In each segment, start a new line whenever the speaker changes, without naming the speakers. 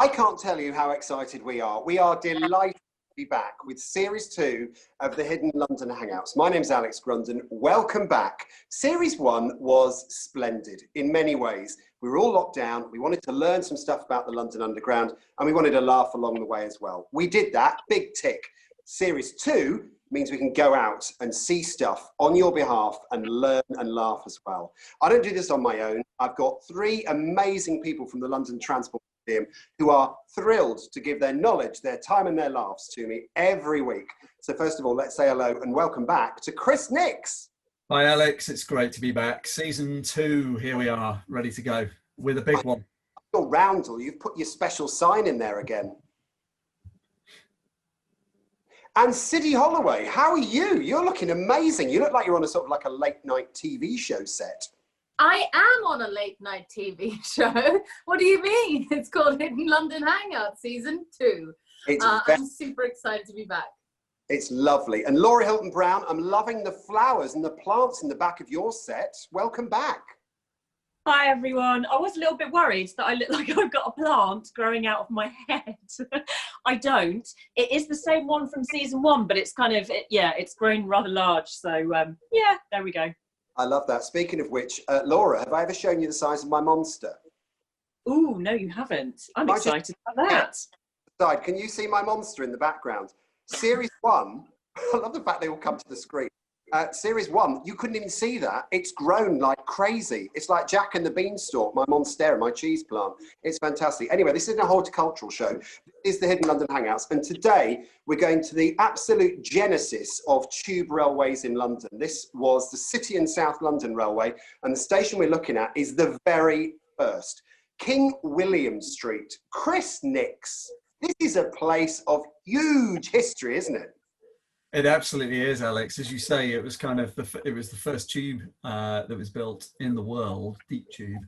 I can't tell you how excited we are. We are delighted to be back with Series 2 of the Hidden London Hangouts. My name's Alex Grunden. Welcome back. Series 1 was splendid in many ways. We were all locked down. We wanted to learn some stuff about the London Underground, and we wanted to laugh along the way as well. We did that. Big tick. Series 2 means we can go out and see stuff on your behalf and learn and laugh as well. I don't do this on my own. I've got 3 amazing people from the London Transport Museum who are thrilled to give their knowledge, their time and their laughs to me every week. So first of all, let's say hello and welcome back to Chris Nix.
Hi Alex, it's great to be back. Season 2, here we are, ready to go with a big one.
Your roundel, you've put your special sign in there again. And Siddy Holloway, how are you? You're looking amazing. You look like you're on a sort of like a late night TV show set.
I am on a late night TV show. What do you mean? It's called Hidden London Hangout Season 2. I'm super excited to be back.
It's lovely. And Laura Hilton Brown, I'm loving the flowers and the plants in the back of your set. Welcome back.
Hi everyone. I was a little bit worried that I look like I've got a plant growing out of my head. I don't. It is the same one from season 1, but it's kind of, it's grown rather large. So yeah, there we go.
I love that. Speaking of which, Laura, have I ever shown you the size of my monster?
Ooh, no, you haven't. I'm excited about that.
Side, can you see my monster in the background? Series 1, I love the fact they all come to the screen. Series 1, you couldn't even see that. It's grown like crazy. It's like Jack and the Beanstalk, my monstera, my cheese plant. It's fantastic. Anyway, this isn't a horticultural show. This is the Hidden London Hangouts. And today we're going to the absolute genesis of tube railways in London. This was the City and South London Railway. And the station we're looking at is the very first. King William Street. Chris Nix. This is a place of huge history, isn't it?
It absolutely is, Alex. As you say, it was kind of the first tube that was built in the world, deep tube,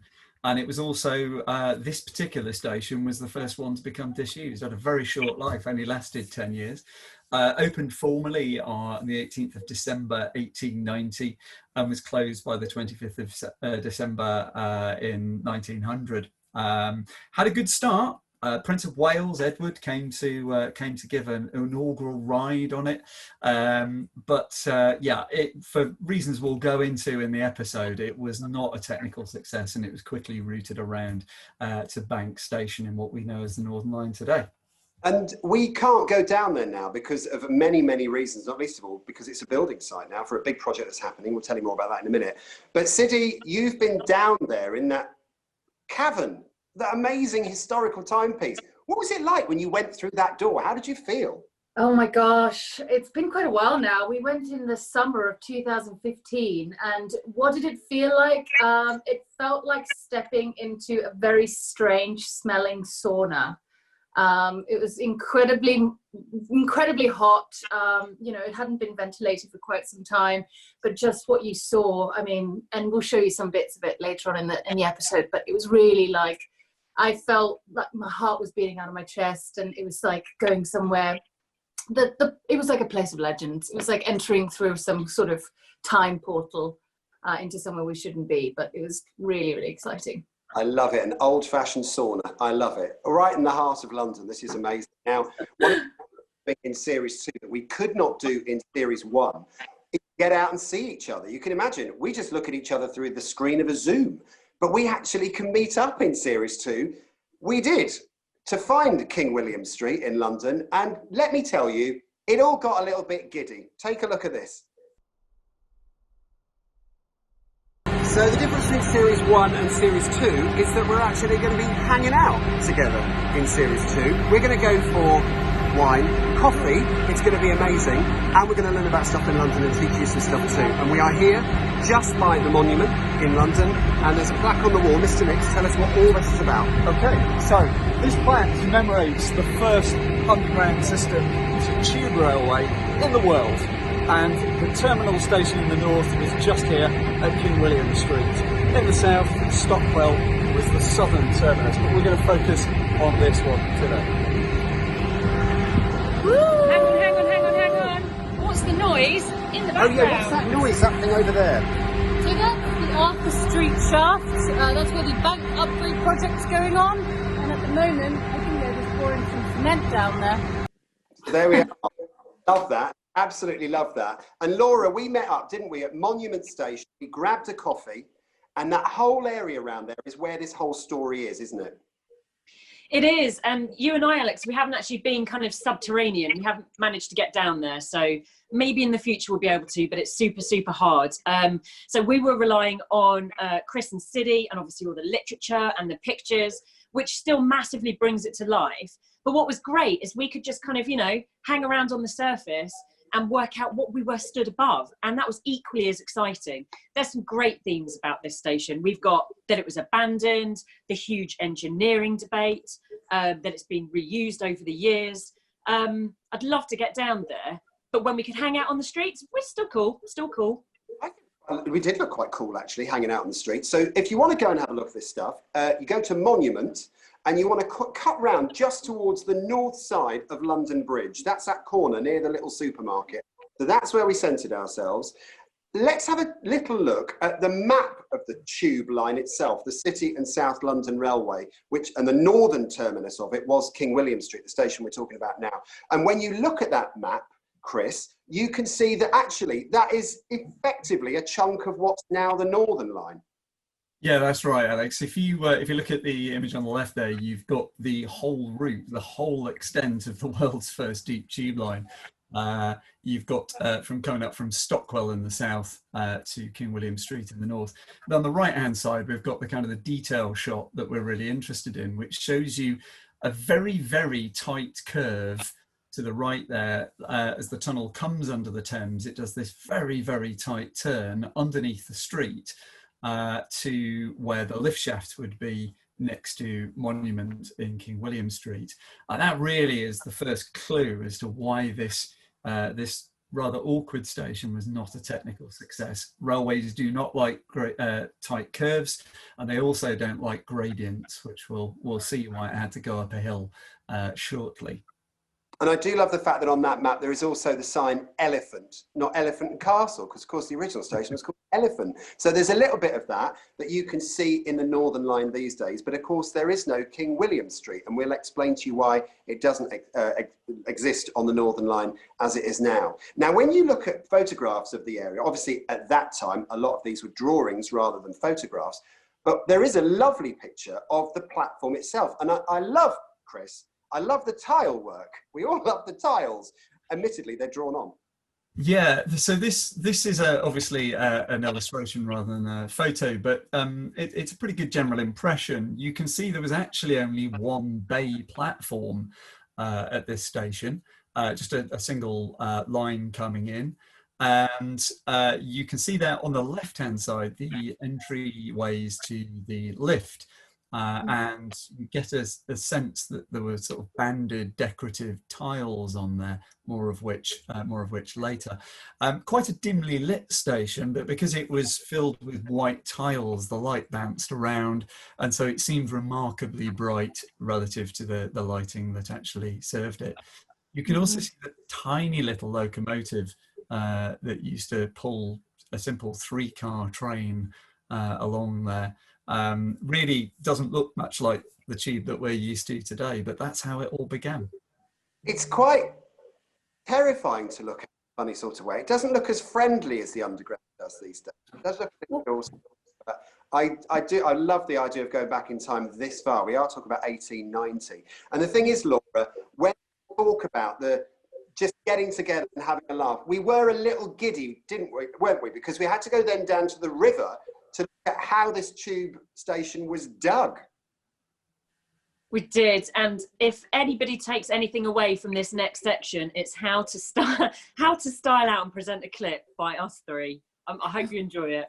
and it was also this particular station was the first one to become disused. It had a very short life, only lasted 10 years. Opened formally on the 18th of December 1890 and was closed by the 25th of December in 1900. Had a good start. Prince of Wales, Edward, came to give an inaugural ride on it, for reasons we'll go into in the episode, it was not a technical success, and it was quickly routed around to Bank Station in what we know as the Northern Line today.
And we can't go down there now because of many, many reasons, not least of all because it's a building site now for a big project that's happening. We'll tell you more about that in a minute. But Siddy, you've been down there in that cavern, that amazing historical timepiece. What was it like when you went through that door? How did you feel?
Oh my gosh, it's been quite a while now. We went in the summer of 2015, and what did it feel like? It felt like stepping into a very strange smelling sauna. It was incredibly hot. It hadn't been ventilated for quite some time, but just what you saw, I mean, and we'll show you some bits of it later on in the episode, but it was really like, I felt like my heart was beating out of my chest, and it was like going somewhere. It was like a place of legends. It was like entering through some sort of time portal into somewhere we shouldn't be, but it was really, really exciting.
I love it. An old-fashioned sauna. I love it. Right in the heart of London. This is amazing. Now, one of the things in Series 2 that we could not do in Series 1 is get out and see each other. You can imagine, we just look at each other through the screen of a Zoom. But we actually can meet up in Series 2. We did, to find King William Street in London. And let me tell you, it all got a little bit giddy. Take a look at this. So the difference between Series 1 and Series 2 is that we're actually going to be hanging out together in Series 2. We're going to go for wine, coffee, it's going to be amazing, and we're going to learn about stuff in London and teach you some stuff too. And we are here just by the monument in London, and there's a plaque on the wall. Mr. Nix, tell us what all this is about.
Okay, so this plaque commemorates the first underground system to tube railway in the world, and the terminal station in the north is just here at King William Street. In the south, Stockwell was the southern terminus, but we're going to focus on this one today.
Woo! Hang on. What's the noise in the background?
Oh yeah, what's that noise happening over there?
So that's the Arthur Street shaft. That's where the bank upgrade project's going on. And at the moment, I think they're pouring some cement down there.
There we are. Love that. Absolutely love that. And Laura, we met up, didn't we, at Monument Station. We grabbed a coffee, and that whole area around there is where this whole story is, isn't it?
It is. And you and I, Alex, we haven't actually been kind of subterranean. We haven't managed to get down there. So maybe in the future we'll be able to, but it's super, super hard. So we were relying on Chris and Siddy and obviously all the literature and the pictures, which still massively brings it to life. But what was great is we could just kind of, you know, hang around on the surface and work out what we were stood above. And that was equally as exciting. There's some great themes about this station. We've got that it was abandoned, the huge engineering debate, that it's been reused over the years. I'd love to get down there, but when we could hang out on the streets, we're still cool, still cool.
We did look quite cool, actually, hanging out on the street. So if you want to go and have a look at this stuff, you go to Monument, and you want to cut round just towards the north side of London Bridge. That's that corner near the little supermarket. So that's where we centred ourselves. Let's have a little look at the map of the tube line itself, the City and South London Railway, and the northern terminus of it was King William Street, the station we're talking about now. And when you look at that map, Chris, you can see that actually that is effectively a chunk of what's now the Northern Line.
Yeah, that's right, Alex. If you look at the image on the left there, you've got the whole route, the whole extent of the world's first deep tube line. You've got from coming up from Stockwell in the south to King William Street in the north. But on the right-hand side, we've got the kind of the detail shot that we're really interested in, which shows you a very, very tight curve to the right there. As the tunnel comes under the Thames, it does this very, very tight turn underneath the street. To where the lift shaft would be next to Monument in King William Street. And that really is the first clue as to why this rather awkward station was not a technical success. Railways do not like tight curves, and they also don't like gradients, which we'll see why it had to go up a hill shortly.
And I do love the fact that on that map there is also the sign Elephant, not Elephant and Castle, because of course the original station was called Elephant. So there's a little bit of that you can see in the Northern Line these days, but of course there is no King William Street, and we'll explain to you why it doesn't exist on the Northern Line as it is now. Now, when you look at photographs of the area, obviously at that time a lot of these were drawings rather than photographs, but there is a lovely picture of the platform itself. And I love, Chris, I love the tile work. We all love the tiles. Admittedly, they're drawn on.
Yeah, so this is obviously an illustration rather than a photo, but it's a pretty good general impression. You can see there was actually only one bay platform at this station, just a single line coming in. And you can see there on the left-hand side, the entryways to the lift. And you get a sense that there were sort of banded decorative tiles on there, more of which later. Quite a dimly lit station, but because it was filled with white tiles, the light bounced around, and so it seemed remarkably bright relative to the lighting that actually served it. You can also see the tiny little locomotive that used to pull a simple 3-car train along there. Really doesn't look much like the tube that we're used to today, but that's how it all began. It's
quite terrifying to look at in a funny sort of way. It doesn't look as friendly as the underground does these days. It does look a bit awesome. I love the idea of going back in time this far. We are talking about 1890. And the thing is, Laura, when we talk about just getting together and having a laugh, we were a little giddy, weren't we? Because we had to go then down to the river to look at how this tube station was dug.
We did, and if anybody takes anything away from this next section, it's how to style out and present a clip by us three. I hope you enjoy it.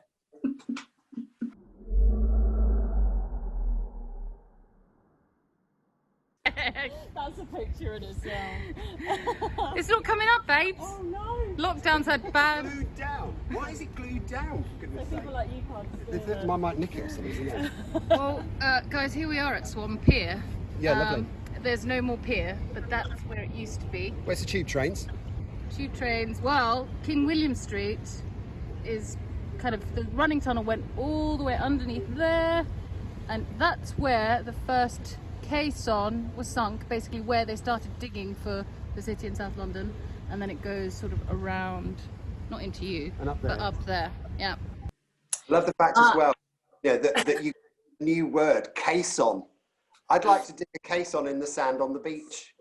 That's a picture in itself.
It's not coming up, babes.
Oh no!
Lockdown's had bad.
Glued down. Why is it glued down? For goodness sake.
People like you can't see it.
I might nick it or something, isn't it?
Well, guys, here we are at Swan Pier.
Yeah, lovely.
There's no more pier, but that's where it used to be.
Where's the tube trains?
Tube trains. Well, King William Street is kind of, the running tunnel went all the way underneath there, and that's where the first
caisson was sunk basically where they started digging for the city in South London, and then it goes sort of around, not into you,
And up there.
but up there. Yeah.
Love the fact as well, yeah, that you new word, caisson. I'd like to dig a caisson in the sand on the beach.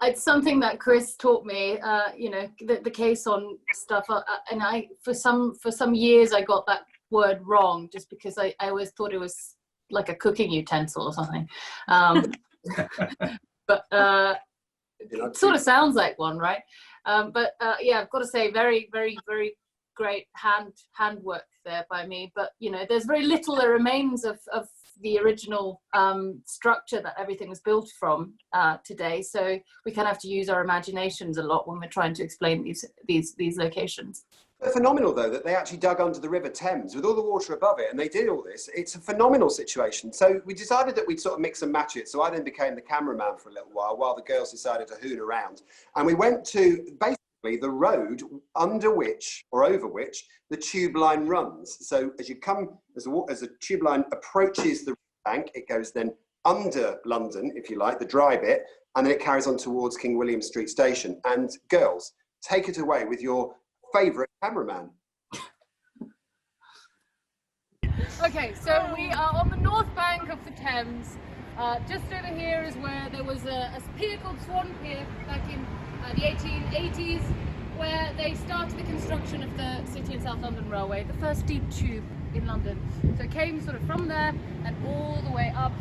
It's something that Chris taught me, you know, the caisson stuff, and for some years I got that word wrong just because I always thought it was like a cooking utensil or something, but it sort of sounds like one, right? But yeah, I've got to say, very, very, very great handwork there by me. But you know, there's very little that remains of the original structure that everything was built from today. So we kind of have to use our imaginations a lot when we're trying to explain these locations.
It's phenomenal though that they actually dug under the River Thames with all the water above it, and they did all this. It's a phenomenal situation. So we decided that we'd sort of mix and match it. So I then became the cameraman for a little while the girls decided to hoon around, and we went to basically the road under which or over which the tube line runs. So as you come, as the tube line approaches the bank, it goes then under London, if you like, the dry bit, and then it carries on towards King William Street Station. And girls, take it away with your favourite cameraman.
Okay, so we are on the north bank of the Thames. Just over here is where there was a pier called Swan Pier back in the 1880s, where they started the construction of the City and South London Railway, the first deep tube in London. So it came sort of from there and all the way up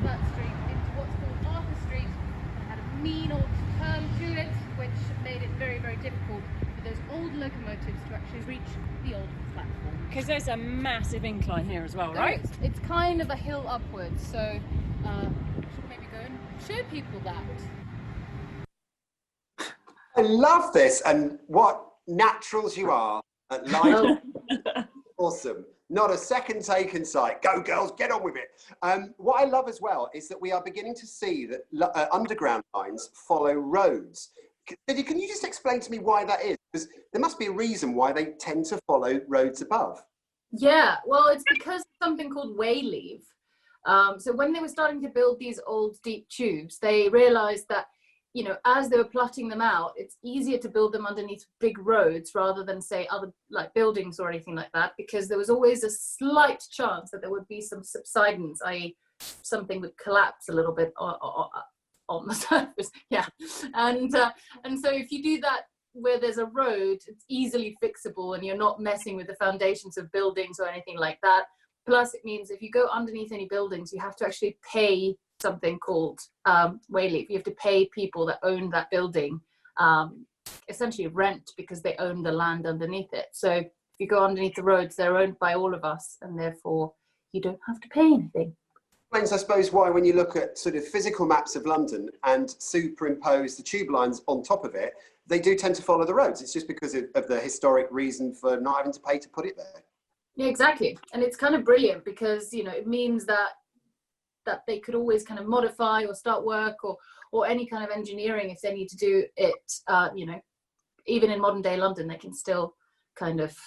that street into what's called Arthur Street. It had a mean old turn to it, which made it very, very difficult for those old locomotives to actually reach the old platform.
Because there's a massive incline here as well, right?
It's kind of a hill upwards, so should maybe go and show people that.
I love this, and what naturals you are at live. Awesome. Not a second take in sight. Go girls, get on with it. What I love as well is that we are beginning to see that underground lines follow roads. Can you just explain to me why that is? Because there must be a reason why they tend to follow roads above.
Yeah, well, it's because of something called wayleave. So when they were starting to build these old deep tubes, they realized that, you know, as they were plotting them out, it's easier to build them underneath big roads rather than say other like buildings or anything like that, because there was always a slight chance that there would be some subsidence, i.e. something would collapse a little bit on the surface. Yeah, and so if you do that where there's a road, it's easily fixable and you're not messing with the foundations of buildings or anything like that. Plus it means if you go underneath any buildings, you have to actually pay something called wayleave. You have to pay people that own that building essentially rent, because they own the land underneath it. So if you go underneath the roads, they're owned by all of us, and therefore you don't have to pay anything.
Explains, I suppose, why when you look at sort of physical maps of London and superimpose the tube lines on top of it, they do tend to follow the roads. It's just because of the historic reason for not having to pay to put it there.
Yeah, exactly. And it's kind of brilliant because, you know, it means that they could always kind of modify or start work or any kind of engineering if they need to do it. You know, even in modern day London, they can still kind of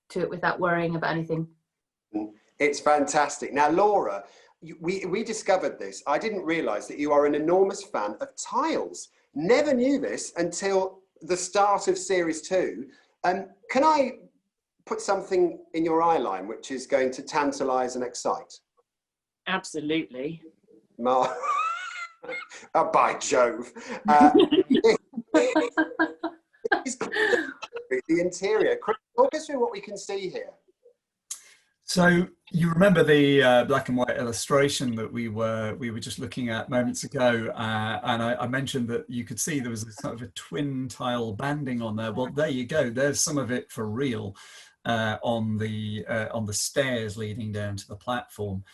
do it without worrying about anything.
It's fantastic. Now, Laura, we discovered this. I didn't realise that you are an enormous fan of tiles. Never knew this until the start of Series 2. Can I put something in your eye line which is going to tantalise and excite?
Absolutely.
Oh, by Jove. The interior. Talk us through what we can see here.
So you remember the black and white illustration that we were just looking at moments ago, and I mentioned that you could see there was a sort of a twin tile banding on there. Well, there you go. There's some of it for real on the stairs leading down to the platform.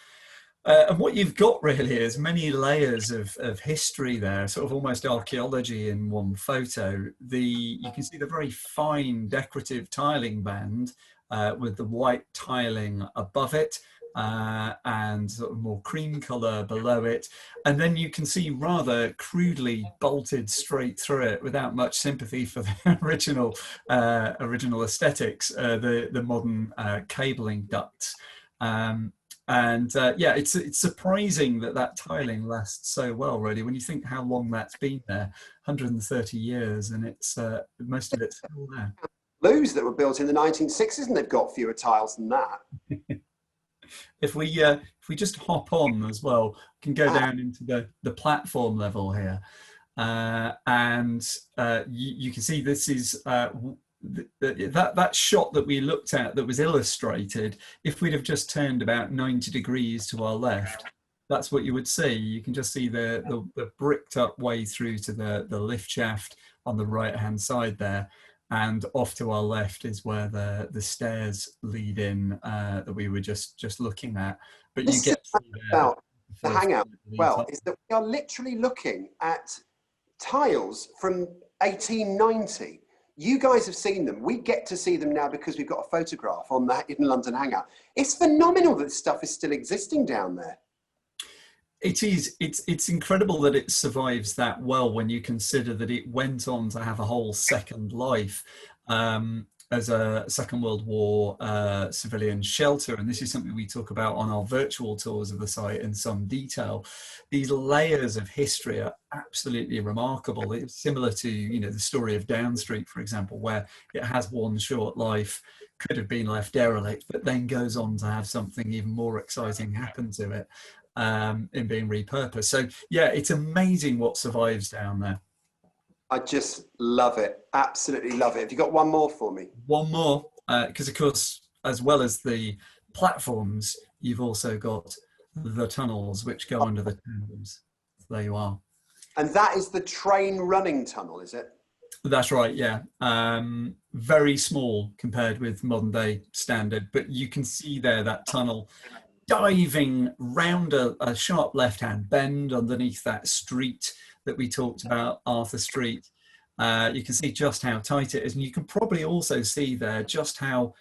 And what you've got really is many layers of history there, sort of almost archaeology in one photo. You can see the very fine decorative tiling band with the white tiling above it and sort of more cream colour below it. And then you can see rather crudely bolted straight through it without much sympathy for the original aesthetics, the modern cabling ducts. And yeah, it's surprising that tiling lasts so well, really, when you think how long that's been there, 130 years, and it's most of it's still there.
Blues that were built in the 1960s, and they've got fewer tiles than that.
If we just hop on as well, can go down into the platform level here, and you can see this is that shot that we looked at that was illustrated. If we'd have just turned about 90 degrees to our left, that's what you would see. You can just see the bricked up way through to the lift shaft on the right hand side there, and off to our left is where the stairs lead in that we were just looking at. But you get
about the Hangout as well is that we are literally looking at tiles from 1890. You guys have seen them. We get to see them now because we've got a photograph on the Hidden London Hangout. It's phenomenal that this stuff is still existing down there.
It is. It's incredible that it survives that well when you consider that it went on to have a whole second life as a Second World War civilian shelter. And this is something we talk about on our virtual tours of the site in some detail. These layers of history are absolutely remarkable. It's similar to, you know, the story of Down Street, for example, where it has one short life, could have been left derelict, but then goes on to have something even more exciting happen to it in being repurposed. So yeah, it's amazing what survives down there.
I just love it. Absolutely love it. Have you got one more for me?
One more, because of course, as well as the platforms, you've also got the tunnels which go under the Thames. There you are.
And that is the train running tunnel, is it?
That's right, yeah. Very small compared with modern day standard, but you can see there that tunnel diving round a sharp left-hand bend underneath that street that we talked about, Arthur Street. You can see just how tight it is, and you can probably also see there just how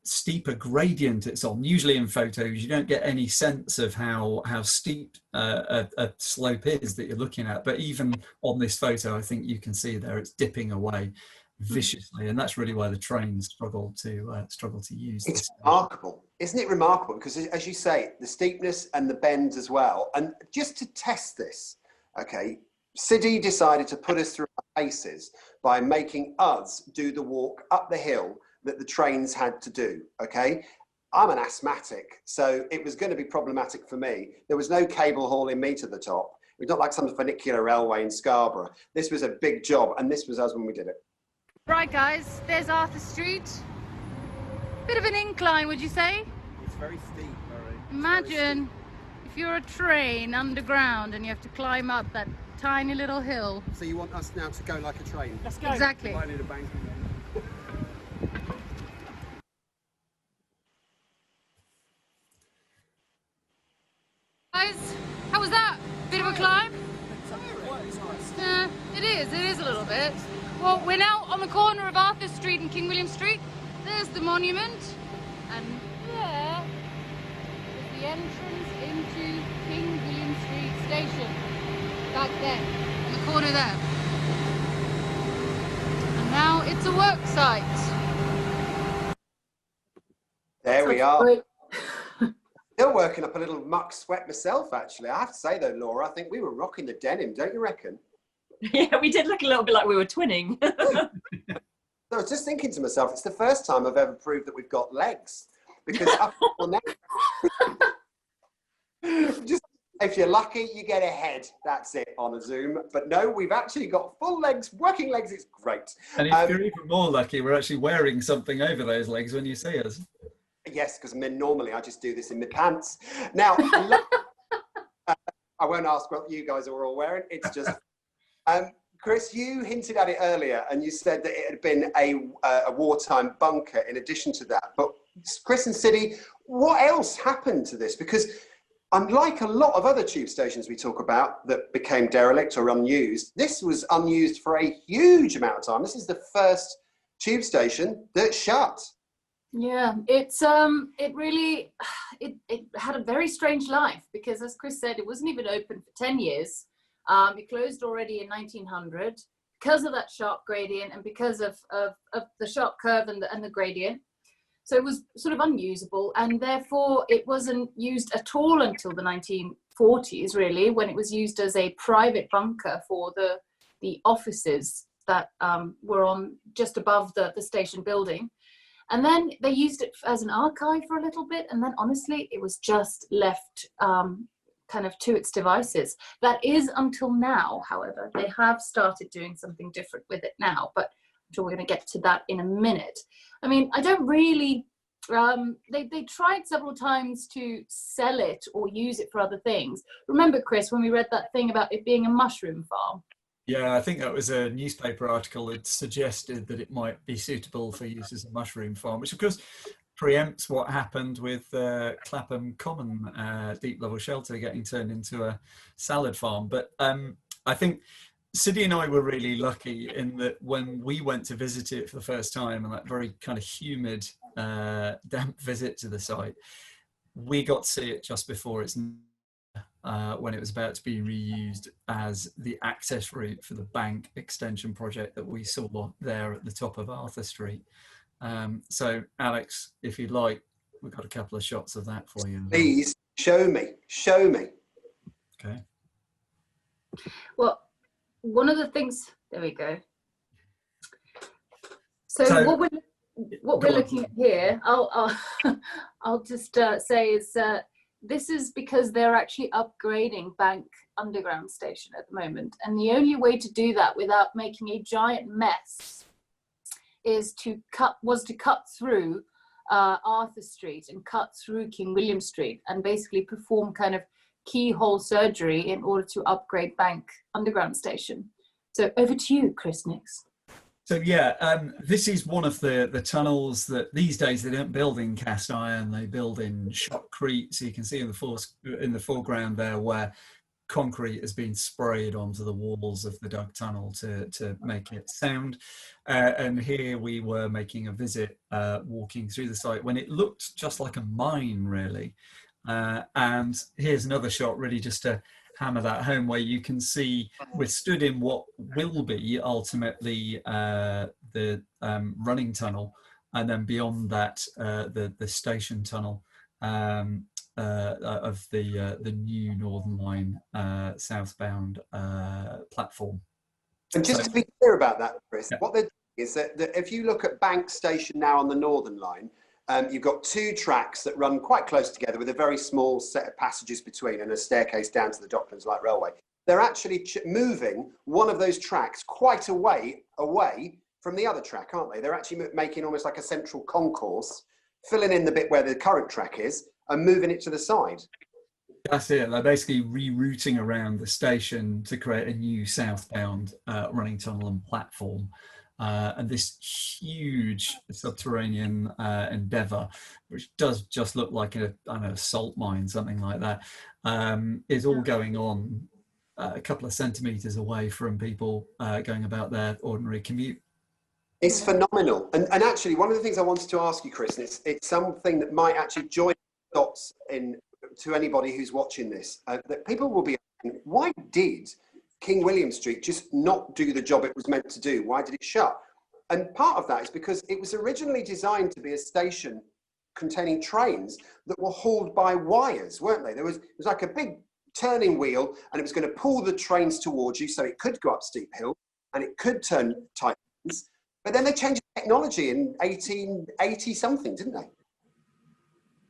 steep a gradient it's on. Usually in photos you don't get any sense of how steep a slope is that you're looking at, but even on this photo I think you can see there it's dipping away viciously, and that's really why the trains struggle to use this.
It's remarkable, isn't it remarkable? Because as you say, the steepness and the bends as well. And just to test this, okay, City decided to put us through our paces by making us do the walk up the hill that the trains had to do, okay? I'm an asthmatic, so it was going to be problematic for me. There was no cable hauling me to the top. It was not like some funicular railway in Scarborough. This was a big job, and this was us when we did it.
Right guys, there's Arthur Street. Bit of an incline, would you say?
It's very steep, Murray.
Imagine if you're a train underground and you have to climb up that tiny little hill.
So you want us now to go like a train?
Let's go. Exactly.
I need a bank.
Guys, how was that? Bit of a climb? Yeah, it is a little bit. Well, we're now on the corner of Arthur Street and King William Street. There's the monument, and there is the entrance into King William Street Station. Back there, on the corner there. And now it's a work site.
There we are. Still working up a little muck sweat myself, actually. I have to say though, Laura, I think we were rocking the denim, don't you reckon?
Yeah, we did look a little bit like we were twinning.
So I was just thinking to myself, it's the first time I've ever proved that we've got legs. Because up until now, just if you're lucky, you get a head. That's it on a Zoom. But no, we've actually got full legs, working legs. It's great.
And if you're even more lucky, we're actually wearing something over those legs when you see us.
Yes, because normally I just do this in my pants. Now, I won't ask what you guys are all wearing. It's just... Chris, you hinted at it earlier and you said that it had been a wartime bunker in addition to that. But Chris and City, what else happened to this? Because unlike a lot of other tube stations we talk about that became derelict or unused, this was unused for a huge amount of time. This is the first tube station that shut.
Yeah, it had a very strange life because, as Chris said, it wasn't even open for 10 years. It closed already in 1900 because of that sharp gradient and because of the sharp curve and the gradient. So it was sort of unusable, and therefore it wasn't used at all until the 1940s, really, when it was used as a private bunker for the offices that were on just above the station building. And then they used it as an archive for a little bit, and then honestly, it was just left kind of to its devices. That is until now, however. They have started doing something different with it now, but I'm sure we're going to get to that in a minute. I mean, I don't really, they tried several times to sell it or use it for other things. Remember, Chris, when we read that thing about it being a mushroom farm?
Yeah, I think that was a newspaper article that suggested that it might be suitable for use as a mushroom farm, which of course preempts what happened with Clapham Common deep level shelter getting turned into a salad farm. But I think Sidney and I were really lucky in that when we went to visit it for the first time, and that very kind of humid, damp visit to the site, we got to see it just before its when it was about to be reused as the access route for the bank extension project that we saw there at the top of Arthur Street. So Alex, if you'd like, we've got a couple of shots of that for you.
Please show me.
Okay.
Well, one of the things, there we go. So what we're looking at here, I'll just say is this is because they're actually upgrading Bank Underground Station at the moment, and the only way to do that without making a giant mess is to cut through Arthur Street and cut through King William Street and basically perform kind of keyhole surgery in order to upgrade Bank Underground Station. So over to you, Chris Nix.
So yeah, this is one of the tunnels that these days they don't build in cast iron, they build in shotcrete. So you can see in the foreground there where concrete has been sprayed onto the walls of the dug tunnel to make it sound. And here we were making a visit, walking through the site when it looked just like a mine, really. And here's another shot, really just to hammer that home, where you can see we're stood in what will be ultimately the running tunnel, and then beyond that the station tunnel of the new Northern Line southbound platform.
And just to be clear about that, Chris, yeah, what they're doing is that if you look at Bank Station now on the Northern Line, you've got two tracks that run quite close together with a very small set of passages between and a staircase down to the Docklands Light Railway. They're actually moving one of those tracks quite away from the other track, aren't they? They're actually making almost like a central concourse, filling in the bit where the current track is and moving it to the side.
That's it. They're basically rerouting around the station to create a new southbound running tunnel and platform. And this huge subterranean endeavour, which does just look like a salt mine, something like that, is all going on a couple of centimetres away from people going about their ordinary commute.
It's phenomenal. And actually, one of the things I wanted to ask you, Chris, and it's something that might actually join dots to anybody who's watching this, that people will be asking, why did King William Street just not do the job it was meant to do? Why did it shut? And part of that is because it was originally designed to be a station containing trains that were hauled by wires, weren't they? It was like a big turning wheel, and it was going to pull the trains towards you so it could go up steep hill and it could turn tight lanes. But then they changed the technology in 1880 something, didn't they?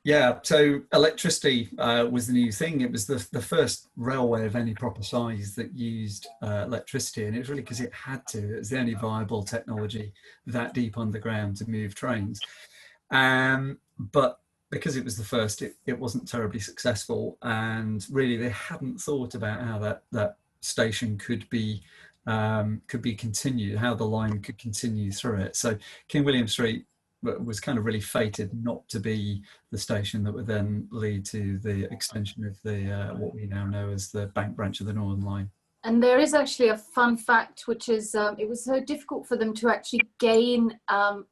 Yeah, so electricity was the new thing. It was the first railway of any proper size that used electricity, and it was really because it had to. It was the only viable technology that deep underground to move trains. But because it was the first, it wasn't terribly successful, and really they hadn't thought about how that station could be continued, how the line could continue through it. So King William Street was kind of really fated not to be the station that would then lead to the extension of the what we now know as the Bank branch of the Northern Line. And
there is actually a fun fact, which is it was so difficult for them to actually gain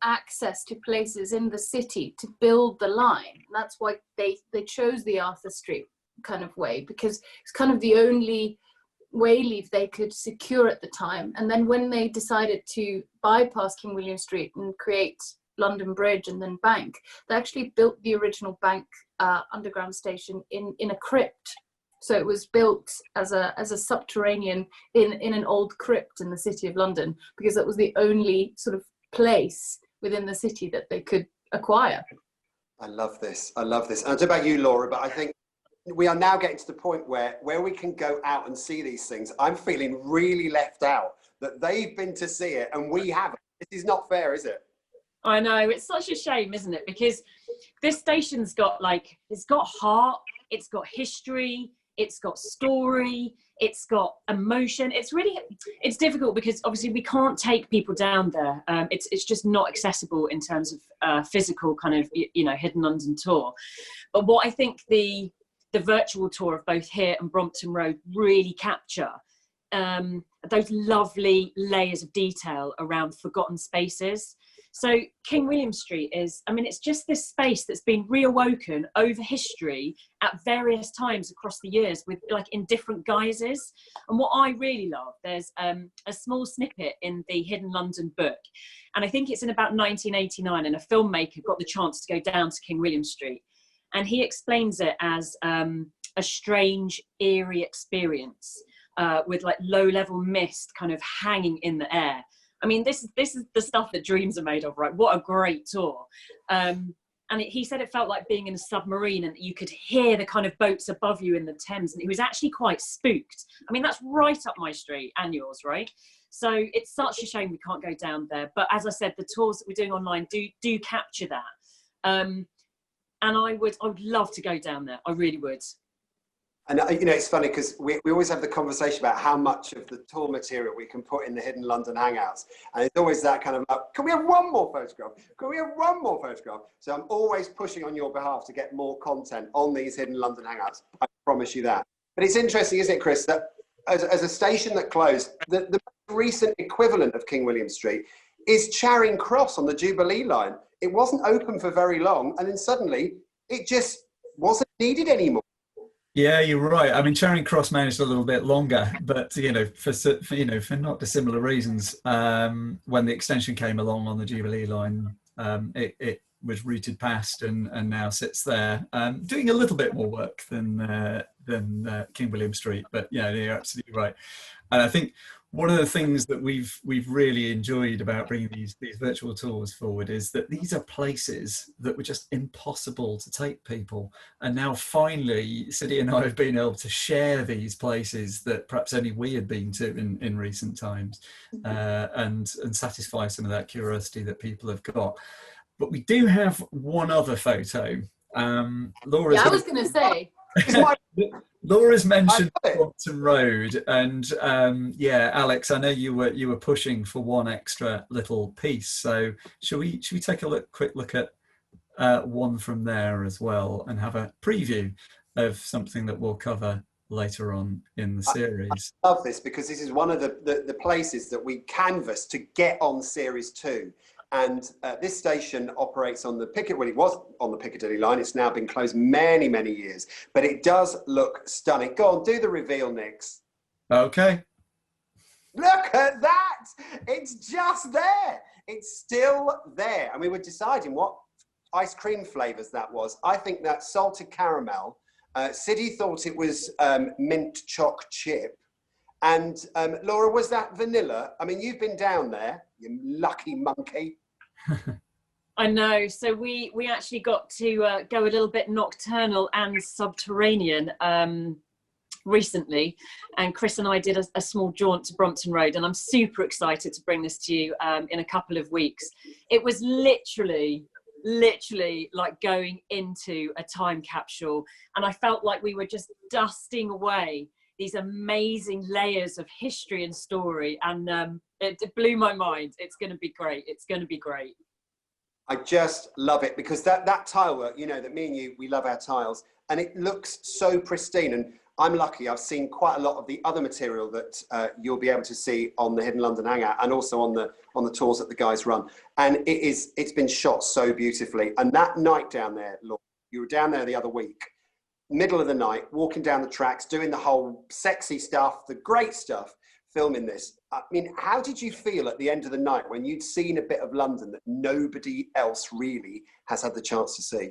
access to places in the city to build the line. And that's why they chose the Arthur Street kind of way, because it's kind of the only wayleave they could secure at the time. And then when they decided to bypass King William Street and create London Bridge and then Bank, they actually built the original Bank underground station in a crypt. So it was built as a subterranean in an old crypt in the City of London, because that was the only sort of place within the city that they could acquire.
I love this. I love this. And I don't know about you, Laura, but I think we are now getting to the point where we can go out and see these things. I'm feeling really left out that they've been to see it and we haven't. This is not fair, is it?
I know, it's such a shame, isn't it? Because this station's got it's got heart, it's got history, it's got story, it's got emotion. It's difficult because obviously we can't take people down there. It's just not accessible in terms of physical kind of, Hidden London tour. But what I think the virtual tour of both here and Brompton Road really capture those lovely layers of detail around forgotten spaces. So King William Street it's just this space that's been reawoken over history at various times across the years with in different guises. And what I really love, there's a small snippet in the Hidden London book, and I think it's in about 1989, and a filmmaker got the chance to go down to King William Street, and he explains it as a strange, eerie experience with low-level mist kind of hanging in the air. I mean, this is the stuff that dreams are made of, right? What a great tour. He said it felt like being in a submarine and you could hear the kind of boats above you in the Thames. And he was actually quite spooked. I mean, that's right up my street and yours, right? So it's such a shame we can't go down there. But as I said, the tours that we're doing online do capture that. And I would love to go down there. I really would.
And it's funny because we always have the conversation about how much of the tour material we can put in the Hidden London Hangouts. And it's always that kind of can we have one more photograph? Can we have one more photograph? So I'm always pushing on your behalf to get more content on these Hidden London Hangouts. I promise you that. But it's interesting, isn't it, Chris, that as a station that closed, the recent equivalent of King William Street is Charing Cross on the Jubilee line. It wasn't open for very long, and then suddenly it just wasn't needed anymore.
Yeah, you're right. I mean, Charing Cross managed a little bit longer, but for not dissimilar reasons. When the extension came along on the Jubilee line, it was routed past and now sits there, doing a little bit more work than King William Street. But yeah, you're absolutely right. And I think one of the things that we've really enjoyed about bringing these virtual tours forward is that these are places that were just impossible to take people, and now finally City and I have been able to share these places that perhaps only we had been to in recent times, and satisfy some of that curiosity that people have got. But we do have one other photo. Laura's
I was going to say.
Laura's mentioned Brompton Road, and Alex, I know you were pushing for one extra little piece. So should we take a quick look at one from there as well, and have a preview of something that we'll cover later on in the series?
I love this because this is one of the places that we canvassed to get on Series 2. And this station operates on the Piccadilly, was on the Piccadilly Line. It's now been closed many, many years, but it does look stunning. Go on, do the reveal, Nix.
Okay.
Look at that. It's just there. It's still there. And we were deciding what ice cream flavors that was. I think that's salted caramel. Siddy thought it was mint choc chip. And Laura, was that vanilla? I mean, you've been down there, you lucky monkey.
I know. So we actually got to go a little bit nocturnal and subterranean recently, and Chris and I did a small jaunt to Brompton Road, and I'm super excited to bring this to you in a couple of weeks. It was literally like going into a time capsule, and I felt like we were just dusting away these amazing layers of history and story, and it blew my mind. It's going to be great. It's going to be great.
I just love it because that tile work, that me and you, we love our tiles, and it looks so pristine. And I'm lucky, I've seen quite a lot of the other material that you'll be able to see on the Hidden London Hangout and also on the tours that the guys run. And it's been shot so beautifully. And that night down there, Laura, you were down there the other week, middle of the night, walking down the tracks, doing the whole sexy stuff, the great stuff. filming this. I mean, how did you feel at the end of the night when you'd seen a bit of London that nobody else really has had the chance to see?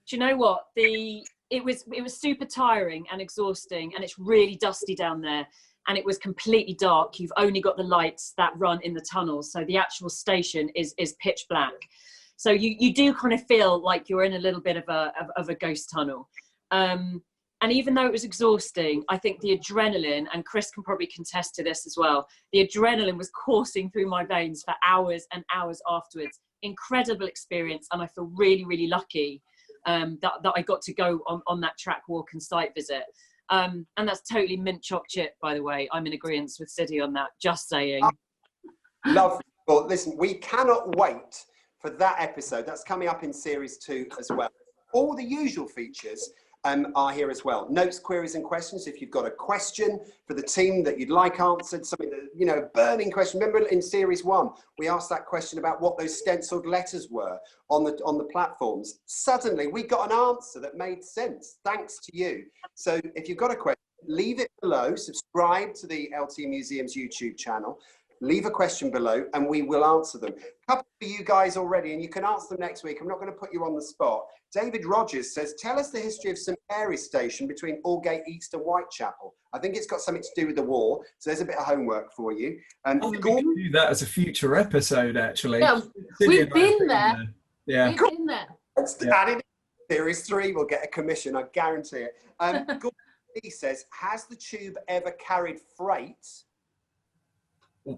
Do you know what? It was super tiring and exhausting, and it's really dusty down there, and it was completely dark. You've only got the lights that run in the tunnels, so the actual station is pitch black. So you do kind of feel like you're in a little bit of a ghost tunnel. And even though it was exhausting, I think the adrenaline, and Chris can probably contest to this as well, the adrenaline was coursing through my veins for hours and hours afterwards. Incredible experience, and I feel really, really lucky that I got to go on that track walk and site visit. And that's totally mint choc chip, by the way. I'm in agreement with Siddy on that, just saying.
Lovely. Well, listen, we cannot wait for that episode. That's coming up in series 2 as well. All the usual features are here as well. Notes, queries and questions. If you've got a question for the team that you'd like answered, something that, you know, burning question. Remember in series 1, we asked that question about what those stenciled letters were on the platforms. Suddenly we got an answer that made sense, thanks to you. So if you've got a question, leave it below, subscribe to the LT Museum's YouTube channel, leave a question below and we will answer them. A couple for you guys already, and you can answer them next week. I'm not going to put you on the spot. David Rogers says, tell us the history of St Mary's Station between Aldgate East and Whitechapel. I think it's got something to do with the war, so there's a bit of homework for you. And
we can do that as a future episode, actually.
Yeah, we've been there.
Yeah.
We've been there.
And in series 3, we'll get a commission, I guarantee it. Gordon Lee says, has the tube ever carried freight?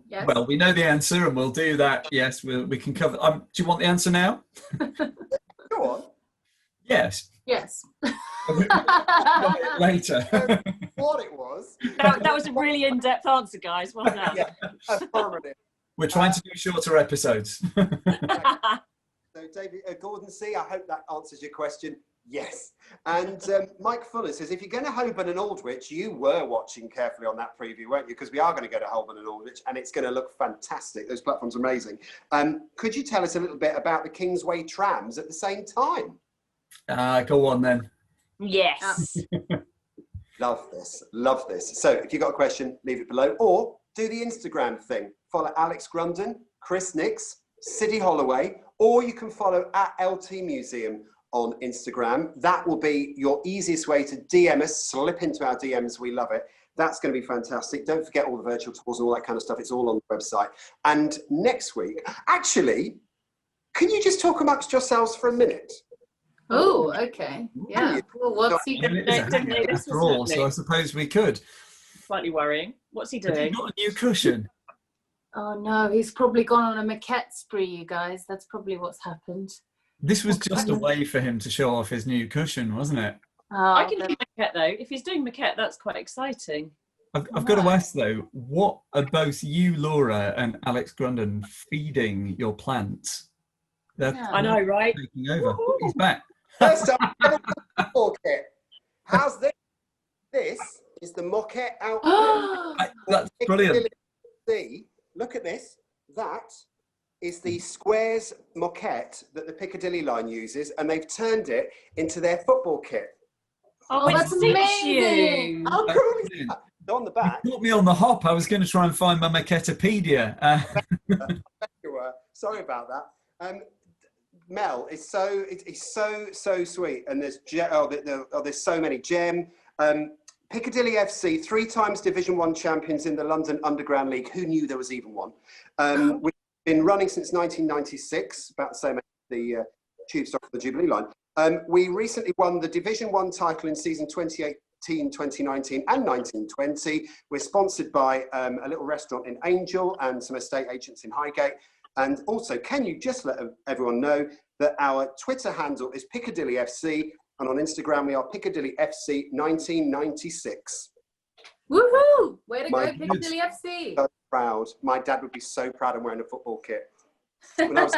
Yes.
Well, we know the answer, and we'll do that. Yes, we can cover. Do you want the answer now?
Go on.
Yes.
Yes.
Later.
What it was.
That was a really in-depth answer, guys. Well done.
Yeah, affirmative.
We're trying to do shorter episodes.
So, David, Gordon C, I hope that answers your question. Yes. And Mike Fuller says, if you're going to Holborn and Aldwych, you were watching carefully on that preview, weren't you? Because we are going to go to Holborn and Aldwych, and it's going to look fantastic. Those platforms are amazing. Could you tell us a little bit about the Kingsway trams at the same time?
Go on then.
Yes.
Love this. Love this. So if you've got a question, leave it below, or do the Instagram thing. Follow Alex Grunden, Chris Nix, Siddy Holloway, or you can follow at LT Museum on Instagram. That will be your easiest way to DM us, slip into our DMs. We love it. That's going to be fantastic. Don't forget all the virtual tours and all that kind of stuff. It's all on the website. And next week, actually, can you just talk amongst yourselves for a minute?
Oh, okay. Yeah. Well, what's he doing?
After all, so I suppose we could.
Slightly worrying. What's he
Have
doing?
you got a new cushion?
Oh no, he's probably gone on a maquette spree, you guys. That's probably what's happened.
This was just a way for him to show off his new cushion, wasn't it?
I can do maquette though. If he's doing maquette, that's quite exciting.
I've got to ask though, what are both you, Laura, and Alex Grunden feeding your plants? They're
I know, right?
taking over. Oh, he's back.
First up, football kit. How's this? This is the moquette outfit.
That's brilliant.
See, look at this. That is the squares moquette that the Piccadilly Line uses, and they've turned it into their football kit.
Oh,
that's amazing!
How cool is that? It's on the back.
You caught me on the hop. I was going to try and find my Maquettopedia.
You were. Sorry about that. Mel, it's so sweet, and there's there's so many. Gem, Piccadilly FC, 3 times Division 1 champions in the London Underground League. Who knew there was even one? We've been running since 1996, about the same as the tube stop of the Jubilee Line. We recently won the Division 1 title in season 2018, 2019 and 1920. We're sponsored by a little restaurant in Angel and some estate agents in Highgate. And also, can you just let everyone know that our Twitter handle is Piccadilly FC, and on Instagram we are Piccadilly FC 1996.
Woohoo! Way to
My
go, Piccadilly FC!
So proud. My dad would be so proud I'm wearing a football kit. When I was,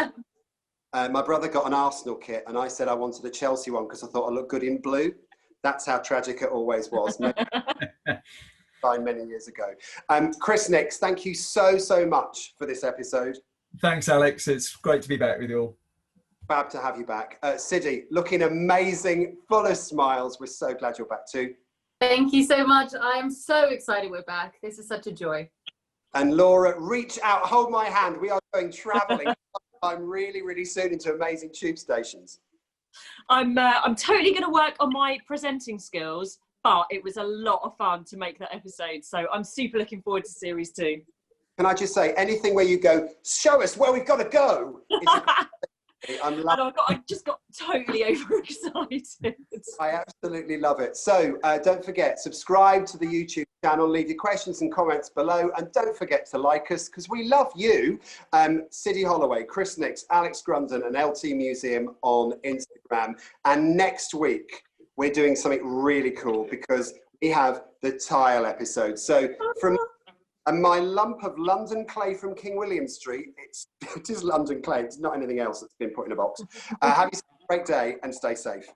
my brother got an Arsenal kit, and I said I wanted a Chelsea one because I thought I looked good in blue. That's how tragic it always was. Many years ago. Chris Nix, thank you so much for this episode.
Thanks, Alex. It's great to be back with you all.
Fab to have you back. Siddy, looking amazing, full of smiles. We're so glad you're back too.
Thank you so much. I'm so excited we're back. This is such a joy.
And Laura, reach out, hold my hand. We are going travelling. I'm really, really soon into amazing tube stations.
I'm totally going to work on my presenting skills, but it was a lot of fun to make that episode. So I'm super looking forward to series 2.
Can I just say, anything where you go, show us where we've got to go.
I just got totally overexcited.
I absolutely love it. So don't forget, subscribe to the YouTube channel, leave your questions and comments below, and don't forget to like us because we love you. Siddy Holloway, Chris Nix, Alex Grunden and LT Museum on Instagram. And next week, we're doing something really cool because we have the tile episode. So from my lump of London clay from King William Street, it is London clay, it's not anything else that's been put in a box. Have a great day and stay safe.